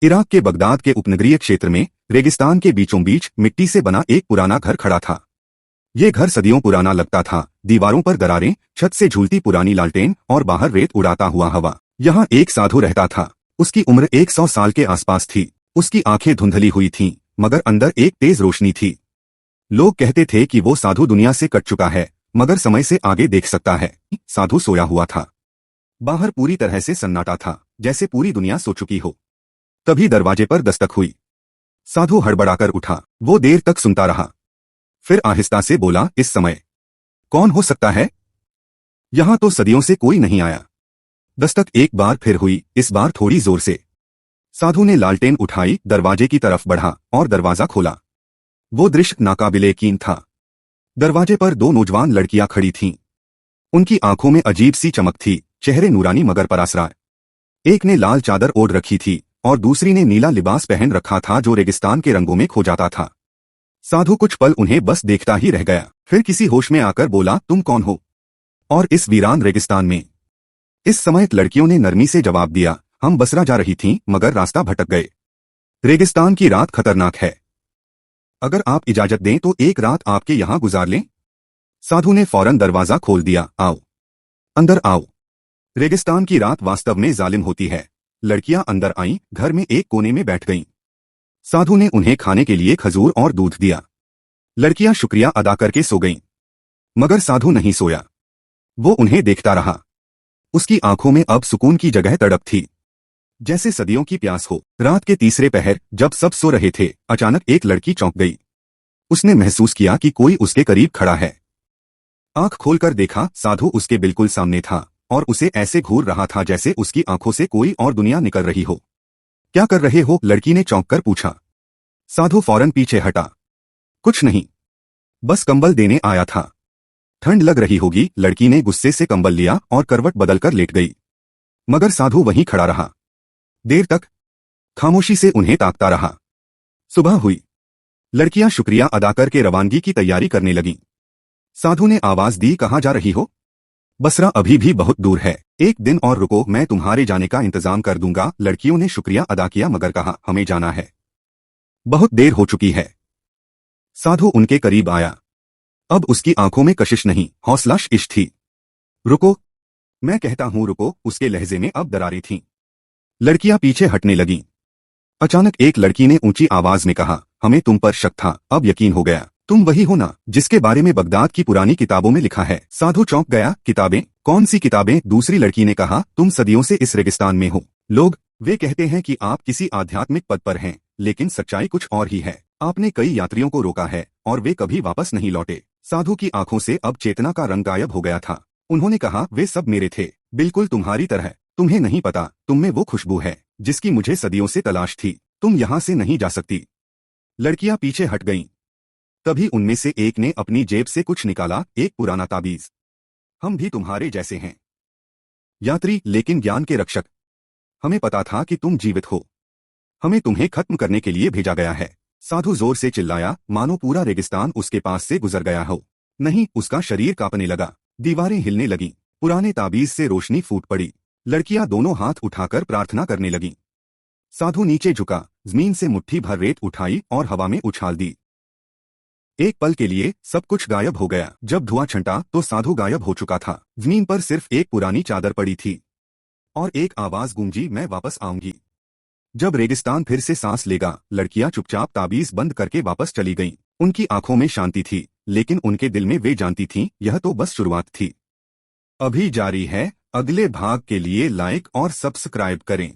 Iraq के Baghdad के उपनगरीय क्षेत्र में रेगिस्तान के बीचों बीच मिट्टी से बना एक पुराना घर खड़ा था। ये घर सदियों पुराना लगता था, दीवारों पर दरारें, छत से झूलती पुरानी लालटेन और बाहर रेत उड़ाता हुआ हवा। यहाँ एक साधु रहता था। उसकी उम्र 100 साल के आसपास थी। उसकी आंखें धुंधली हुई थीं, मगर अंदर एक तेज रोशनी थी। लोग कहते थे कि वो साधु दुनिया से कट चुका है, मगर समय से आगे देख सकता है। साधु सोया हुआ था। बाहर पूरी तरह से सन्नाटा था, जैसे पूरी दुनिया सो चुकी हो। तभी दरवाजे पर दस्तक हुई। साधु हड़बड़ाकर उठा। वो देर तक सुनता रहा, फिर आहिस्ता से बोला, इस समय कौन हो सकता है? यहां तो सदियों से कोई नहीं आया। दस्तक एक बार फिर हुई, इस बार थोड़ी जोर से। साधु ने लालटेन उठाई, दरवाजे की तरफ बढ़ा और दरवाजा खोला। वो दृश्य नाकाबिले यकीन था। दरवाजे पर दो नौजवान लड़कियां खड़ी थीं। उनकी आंखों में अजीब सी चमक थी, चेहरे नूरानी मगर परासराय। एक ने लाल चादर ओढ़ रखी थी और दूसरी ने नीला लिबास पहन रखा था जो रेगिस्तान के रंगों में खो जाता था। साधु कुछ पल उन्हें बस देखता ही रह गया, फिर किसी होश में आकर बोला, तुम कौन हो और इस वीरान रेगिस्तान में? इस समय लड़कियों ने नरमी से जवाब दिया, हम बसरा जा रही थीं मगर रास्ता भटक गए। रेगिस्तान की रात खतरनाक है। अगर आप इजाजत दें तो एक रात आपके यहां गुजार लें। साधु ने फौरन दरवाजा खोल दिया, आओ अंदर आओ। रेगिस्तान की रात वास्तव में जालिम होती है। लड़कियां अंदर आईं, घर में एक कोने में बैठ गईं। साधु ने उन्हें खाने के लिए खजूर और दूध दिया। लड़कियां शुक्रिया अदा करके सो गईं, मगर साधु नहीं सोया। वो उन्हें देखता रहा। उसकी आंखों में अब सुकून की जगह तड़प थी, जैसे सदियों की प्यास हो। रात के तीसरे पहर जब सब सो रहे थे, अचानक एक लड़की चौंक गई। उसने महसूस किया कि कोई उसके करीब खड़ा है। आंख खोलकर देखा, साधु उसके बिल्कुल सामने था और उसे ऐसे घूर रहा था जैसे उसकी आंखों से कोई और दुनिया निकल रही हो। क्या कर रहे हो? लड़की ने चौंक कर पूछा। साधु फौरन पीछे हटा। कुछ नहीं, बस कंबल देने आया था। ठंड लग रही होगी। लड़की ने गुस्से से कंबल लिया और करवट बदलकर लेट गई, मगर साधु वहीं खड़ा रहा। देर तक खामोशी से उन्हें ताकता रहा। सुबह हुई। लड़कियां शुक्रिया अदा करके रवानगी की तैयारी करने लगीं। साधु ने आवाज दी, कहां जा रही हो? बसरा अभी भी बहुत दूर है, एक दिन और रुको, मैं तुम्हारे जाने का इंतजाम कर दूंगा। लड़कियों ने शुक्रिया अदा किया मगर कहा, हमें जाना है, बहुत देर हो चुकी है। साधु उनके करीब आया। अब उसकी आंखों में कशिश नहीं, हौसला इश्क थी। रुको, मैं कहता हूं रुको। उसके लहजे में अब दरारें थीं। लड़कियां पीछे हटने लगीं। अचानक एक लड़की ने ऊंची आवाज में कहा, हमें तुम पर शक था, अब यकीन हो गया। तुम वही हो ना जिसके बारे में बगदाद की पुरानी किताबों में लिखा है? साधु चौंक गया। किताबें? कौन सी किताबें? दूसरी लड़की ने कहा, तुम सदियों से इस रेगिस्तान में हो। लोग वे कहते हैं कि आप किसी आध्यात्मिक पद पर हैं, लेकिन सच्चाई कुछ और ही है। आपने कई यात्रियों को रोका है और वे कभी वापस नहीं लौटे। साधु की आंखों से अब चेतना का रंग गायब हो गया था। उन्होंने कहा, वे सब मेरे थे, बिल्कुल तुम्हारी तरह। तुम्हें नहीं पता, तुम में वो खुशबू है जिसकी मुझे सदियों से तलाश थी। तुम यहां से नहीं जा सकती। लड़कियां पीछे हट गईं। तभी उनमें से एक ने अपनी जेब से कुछ निकाला, एक पुराना ताबीज। हम भी तुम्हारे जैसे हैं यात्री, लेकिन ज्ञान के रक्षक। हमें पता था कि तुम जीवित हो। हमें तुम्हें खत्म करने के लिए भेजा गया है। साधु जोर से चिल्लाया, मानो पूरा रेगिस्तान उसके पास से गुजर गया हो। नहीं, उसका शरीर कांपने लगा। दीवारें हिलने लगीं। पुराने ताबीज से रोशनी फूट पड़ी। लड़कियां दोनों हाथ उठाकर प्रार्थना करने लगीं। साधु नीचे झुका, जमीन से मुट्ठी भर रेत उठाई और हवा में उछाल दी। एक पल के लिए सब कुछ गायब हो गया। जब धुआं छंटा तो साधु गायब हो चुका था। जमीन पर सिर्फ एक पुरानी चादर पड़ी थी और एक आवाज गूंजी, मैं वापस आऊंगी जब रेगिस्तान फिर से सांस लेगा। लड़कियां चुपचाप ताबीज बंद करके वापस चली गईं। उनकी आंखों में शांति थी, लेकिन उनके दिल में वे जानती थीं, यह तो बस शुरुआत थी। अभी जारी है। अगले भाग के लिए लाइक और सब्सक्राइब करें।